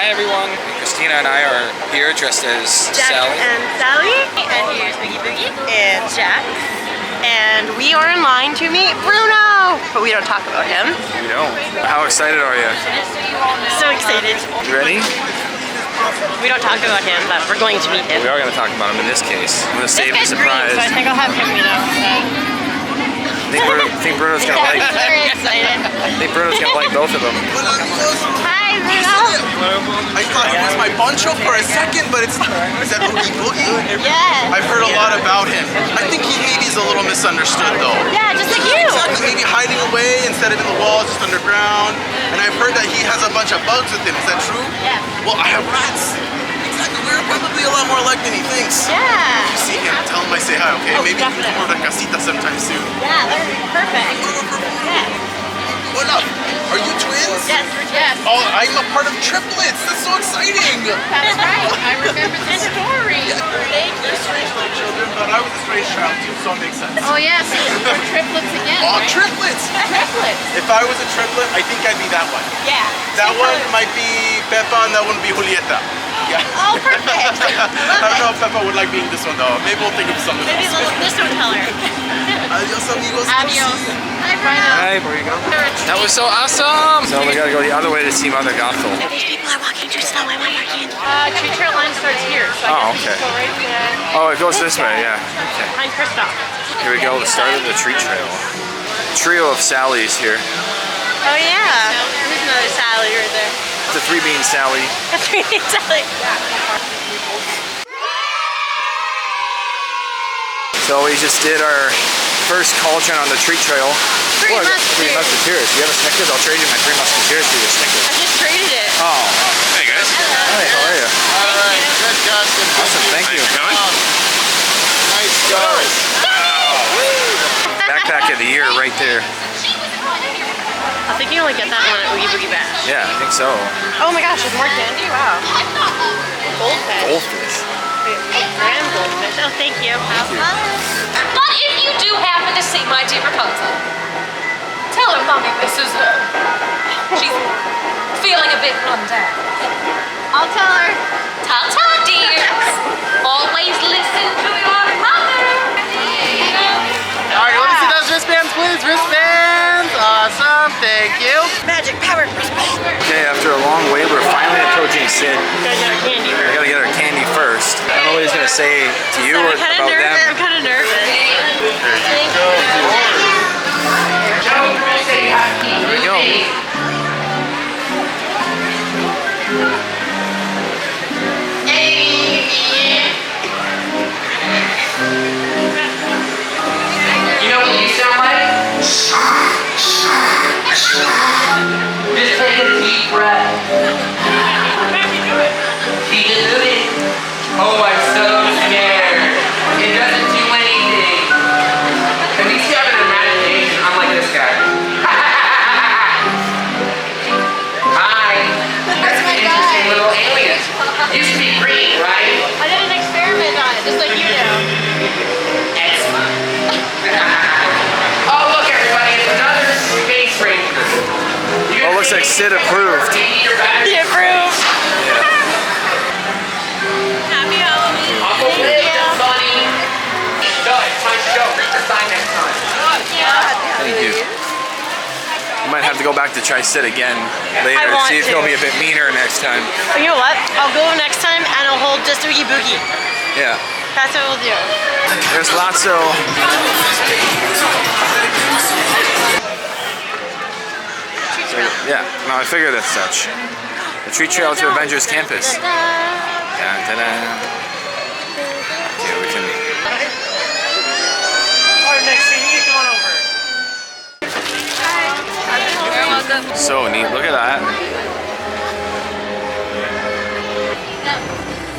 Hi everyone. Christina and I are here dressed as Jack Sally. and Sally. And here's Oogie Boogie. And Jack. And we are in line to meet Bruno! But we don't talk about him. We don't. How excited are you? So excited. You ready? We don't talk about him, but we're going to meet him. We are going to talk about him in this case. I'm going to save the surprise. Green, so I think I'll have him, you know. Think Bruno's going to like. Very excited. I think Bruno's going to like both of them. Hi, Bruno. I thought it was my poncho for a second, but it's that Oogie Boogie? Yes. I've heard a lot about him. I think he maybe is a little misunderstood though. Yeah, just like you. Exactly, maybe hiding away instead of in the walls, just underground. And I've heard that he has a bunch of bugs with him. Is that true? Yeah. Well, I have rats. Exactly, we're probably a lot more alike than he thinks. Yeah. You see him, tell him I say hi, okay? Oh, maybe he can definitely. come over to Casita sometime soon. Yeah, that would be perfect. Yeah. What up? Are you twins? Yes, yes. Oh, I'm a part of triplets. That's so exciting. That's right. I remember the story. They're strange little children, but I was a strange child too, so it makes sense. Oh yes, we're triplets again. Oh, right? triplets! Triplets. If I was a triplet, I think I'd be that one. Yeah. That one might be Peppa, and that one would be Julieta. Yeah. Oh, perfect. I don't know if Peppa would like being this one though. Maybe we'll think of something Maybe else. this one tell her. Adios, amigos. Adios. Hi, Bruno. Hi, where you go? That was so awesome! So we gotta go the other way to see Mother Gothel. These people are walking through snow. Am I walking? Tree trail line starts here, so Oh, I guess okay. we go right there. Oh, it goes this way, yeah. Okay. Behind Kristoff. Here we go, the start of the tree trail. Trio of Sallys here. Oh yeah. There's another Sally right there. The three-bean Sally. A three-bean Sally. So we just did our first cauldron on the tree trail. Three I got Three Musketeers. Musketeers. You have a Snickers? I'll trade you my Three Musketeers for your Snickers. I just traded it. Oh. Hey guys. Hi, how are you? Alright, good Justin. Awesome, thank you. Nice guys. Backpack of the year right there. I think you only get that one at Oogie Boogie Bash. Yeah, I think so. Oh my gosh, there's more candy? Wow. Goldfish. Goldfish. Grand goldfish. Oh, thank you. But if you do happen to see my dear Rapunzel, tell her mommy misses her. She's feeling a bit run down. I'll tell her. Ta-ta, dears. Always listen to your mother. Alright, let me see those wristbands, please. Wristbands. Awesome, thank you. Magic power wristband. Okay, after a long wait, we're finally approaching Sid. Gotta get our candy We first. gotta get our candy first. I don't know what he's gonna say to you or I'm kind of about nervous. I'm them. kind of nervous. Here we go. You know what you sound like? Just take a deep breath. Keep it moving. Oh, I'm so scared. It doesn't do anything. At least you have an imagination, unlike this guy. Hi. That's an interesting little alien. Used to be green, right? I did an experiment on it, just like you do. Excellent. Oh, look, everybody, it's another space ranger. Oh, looks like Sid approved. He approved. Happy Halloween. Uncle Liz, the bunny. No, it's my show. Read the sign next time. Thank you. We might have to go back to try Sid again later. I want See if to. he'll be a bit meaner next time. Oh, you know what? I'll go next time and I'll hold just Oogie Boogie. Yeah. That's what we'll do. There's lots of... Yeah, no, I figured as such. The tree trail to Avengers campus. Dun, dun, dun. Okay, we can... Next thing, you come on over. You're welcome. So neat, look at that.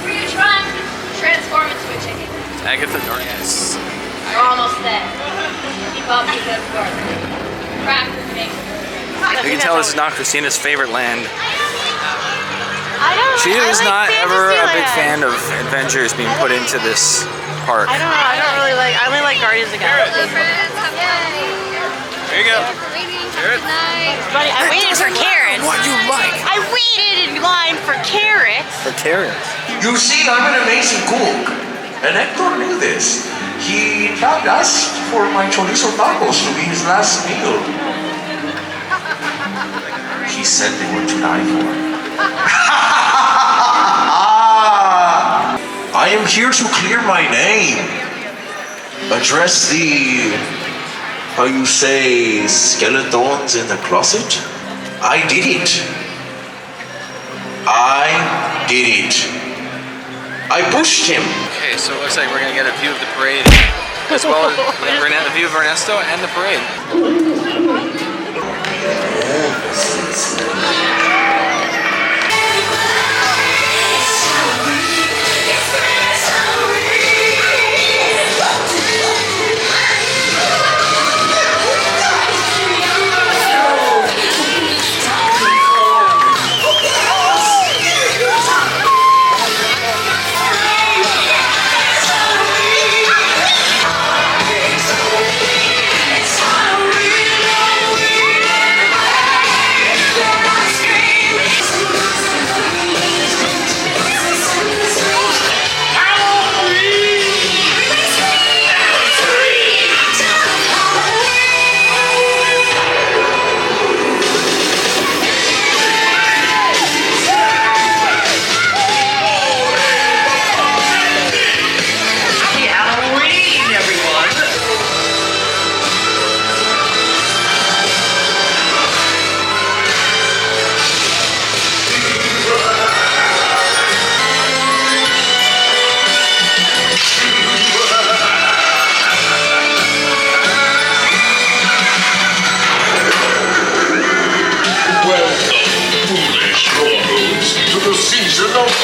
For your try, transform into a chicken. Agatha Darkness. You're almost there. Keep up with the garden. Cracker mix. You can tell this is not Christina's favorite land. I don't. She I is like not ever a big Fantasyland. fan of Avengers being put into this park. I don't know. I don't really like. I only like Guardians of the Galaxy. There you go. Buddy, I waited for Karen. What you like? I waited in line for Karen. vegetarians. You see, I'm an amazing cook. And Hector knew this. He not asked for my chorizo tacos to be his last meal. He said they were to die for. I am here to clear my name. Address the, how you say, skeletons in the closet. I did it. I did it. I pushed him. Okay, so it looks like we're gonna get a view of the parade, as well as the view of Ernesto and the parade.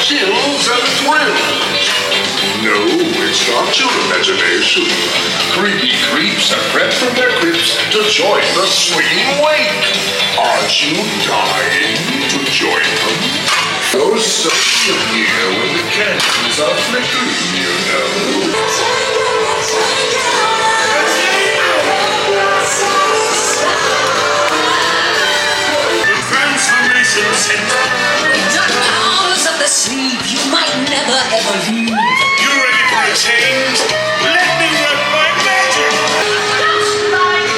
Chills and thrills. No, it's not your imagination. Creepy creeps have crept from their crypts to join the swinging wake. Aren't you dying to join them? Those souls appear when the candles are flickering, you know. The Transformation Center. The sleep you might never ever leave. You ready for a change? Let me work my magic! Just like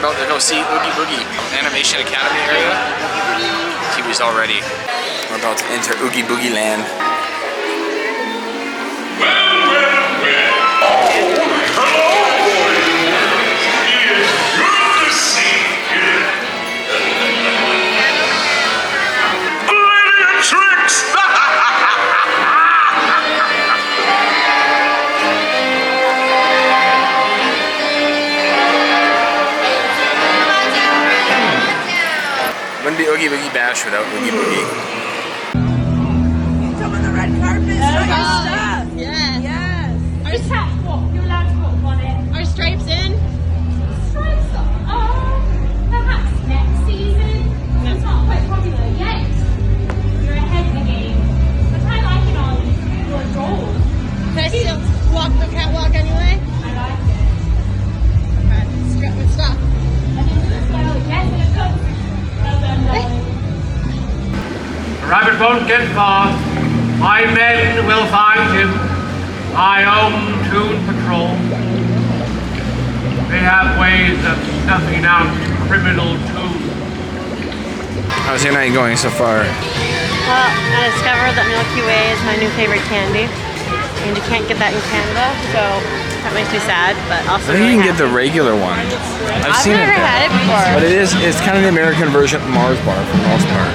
About to go see Oogie Boogie Animation Academy area. Kiwi's all ready. We're about to enter Oogie Boogie Land. Well. Hello, boys. It's good to see you. Plenty of tricks. Wouldn't be Oogie Boogie Bash without Oogie Boogie. Come on the red carpet, show your stuff. Yes. Yes. Our catwalk, you're allowed to walk on it. Are stripes in? Stripes are, perhaps next season. It's not quite popular yet. You're ahead of the game. But I like it on your doors. Can I still walk the catwalk anyway? I like it. Okay. Strip and stuff. And into the style, yes, and it comes. Well done, darling. The rabbit won't get far. My men will find him. I own Toon Patrol. They have ways of snuffing out criminal tunes. How's your night going so far? Well, I discovered that Milky Way is my new favorite candy. And you can't get that in Canada, so that makes me sad, but also I think really you can get the happy. regular one. I've seen never it there. had it before. But it's kind of the American version of Mars bar for the most part.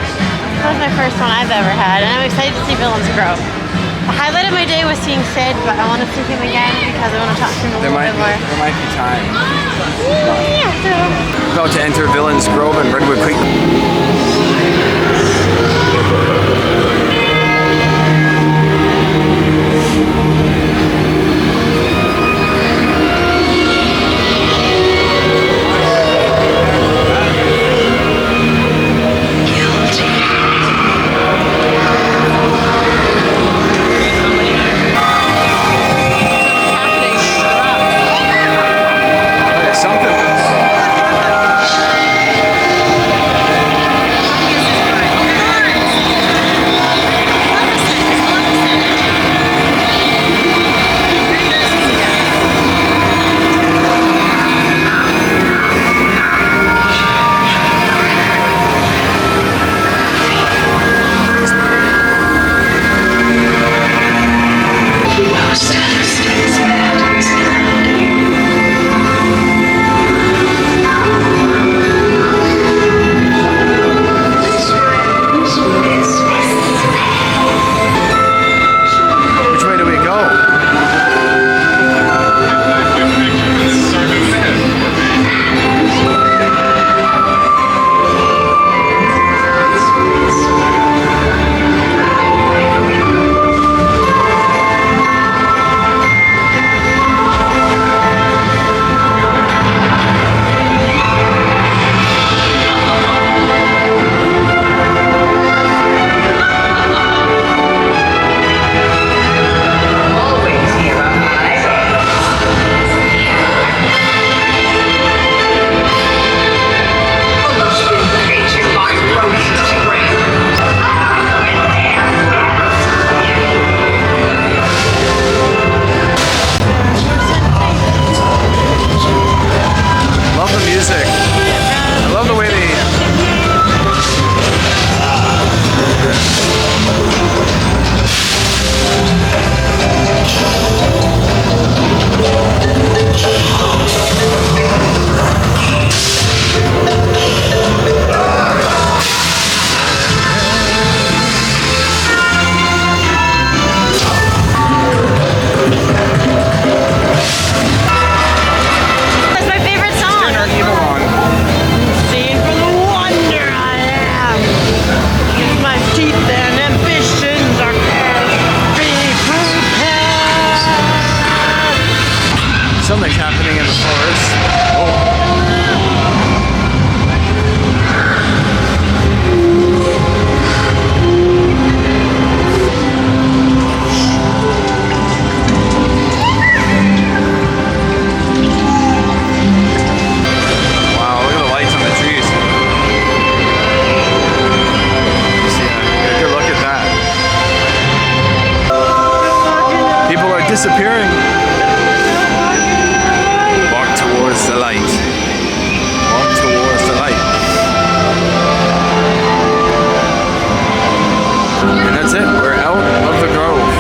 That was my first one I've ever had, and I'm excited to see Villains Grove. The highlight of my day was seeing Sid, but I want to see him again because I want to talk to him a little bit more. There might be time. Yeah, so. About to enter Villains Grove and Redwood Creek. Something's happening in the forest. Wow, look at the lights on the trees. See, get a good look at that. People are disappearing. Towards the light. Walk towards the light. And that's it. We're out of the grove.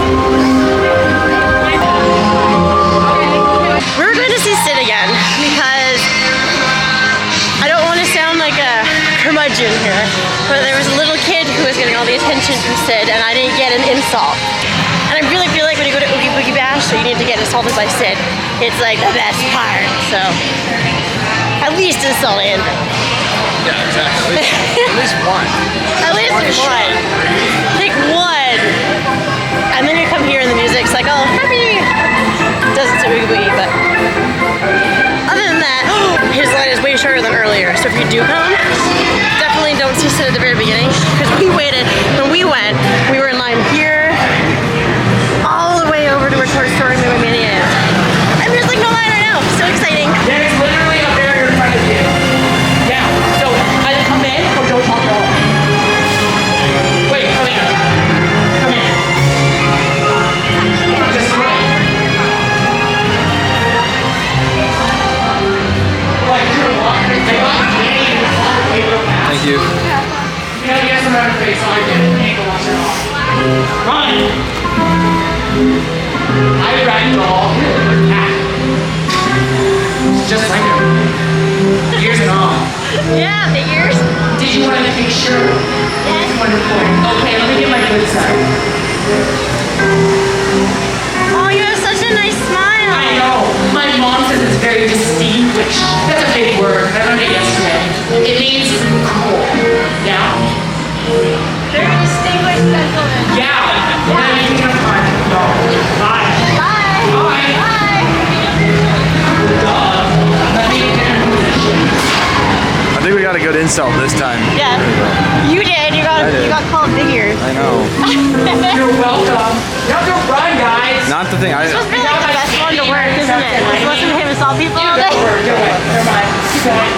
We're going to see Sid again because I don't want to sound like a curmudgeon here, but there was a little kid who was getting all the attention from Sid and I didn't get an insult. And I really feel like when you go to Oogie Boogie Bash, so you need to get insulted by Sid. It's like the best part, so at least insult Andrew. Yeah, exactly. At least one. At least one. Pick one. And then you come here and the music's like, oh, happy. Doesn't say Oogie Boogie, but other than that, his line is way shorter than earlier. So if you do come, definitely don't see Sid at the very beginning, because we waited. When we went, we were in line here, all the way over to where Toy Story Movie Mania is. And there's like no line right now. So exciting. Yeah, it's literally a barrier in front of you. Yeah, so either come in or don't talk at all. Wait, come here. Come here. Just right. Thank you. You gotta get some out of face so I can angle on your off. Run! I ragdoll your cat. Just like her. Ears and all. Yeah, the ears. Did you want to make sure? Yes. Wonderful. this side. Oh, you have such a nice smile. I know. My mom says it's very distinguished. That's a big word. I learned it yesterday. It means cool. Yeah? Very distinguished gentleman. Yeah. Yeah, you can have fun. No. Bye. Bye. Bye. Bye. Dog. Let me get in position. I think we got a good insult this time. Yeah. You did. You got called big ears. I know. You're welcome. You have to run, guys. Not the thing. This was really like the best one to work, isn't it? Just listen to him assault people all day. Do it. Never mind. Keep going.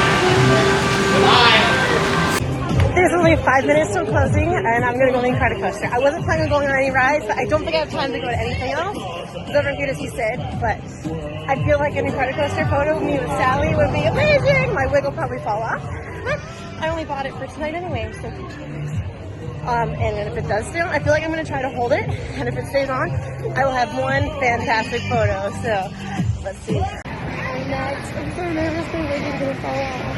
Bye. There's only 5 minutes till closing, and I'm gonna go on the credit coaster. I wasn't planning on going on any rides, but I don't think I have time to go to anything else. It's over here to see Sid, but I feel like an credit coaster photo of me with Sally would be amazing. My wig will probably fall off. I only bought it for tonight anyway, I'm so confused. And then if it does stay on, I feel like I'm gonna try to hold it, and if it stays on, I will have one fantastic photo. So let's see. I'm next. I'm so nervous my wig is gonna fall off.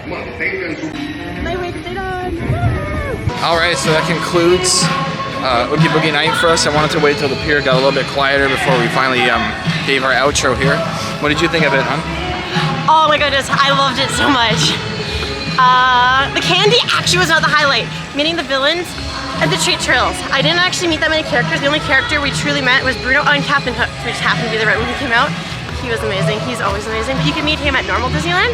My wig stayed on. All right, so that concludes Oogie Boogie night for us. I wanted to wait till the pier got a little bit quieter before we finally gave our outro here. What did you think of it, huh? Oh my goodness, I loved it so much. The candy actually was not the highlight, meeting the villains and the treat trails. I didn't actually meet that many characters. The only character we truly met was Bruno and Captain Hook, who just happened to be there right when he came out. He was amazing. He's always amazing. You can meet him at normal Disneyland,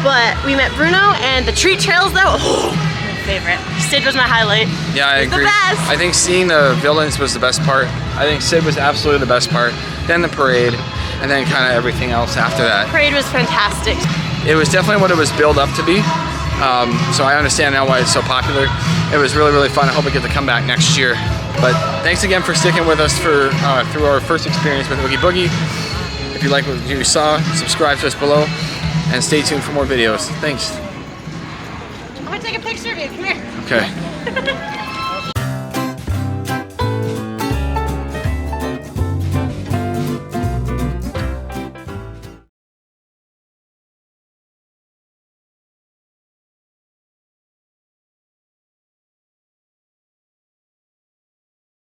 but we met Bruno and the treat trails though. Oh, my favorite. Sid was my highlight. Yeah, I agree. The best. I think seeing the villains was the best part. I think Sid was absolutely the best part. Then the parade, and then kind of everything else after that. Parade was fantastic. It was definitely what it was built up to be. So I understand now why it's so popular. It was really, really fun. I hope we get to come back next year. But thanks again for sticking with us for through our first experience with Oogie Boogie. If you like what you saw, subscribe to us below, and stay tuned for more videos. Thanks. I'm gonna take a picture of you. Come here. Okay.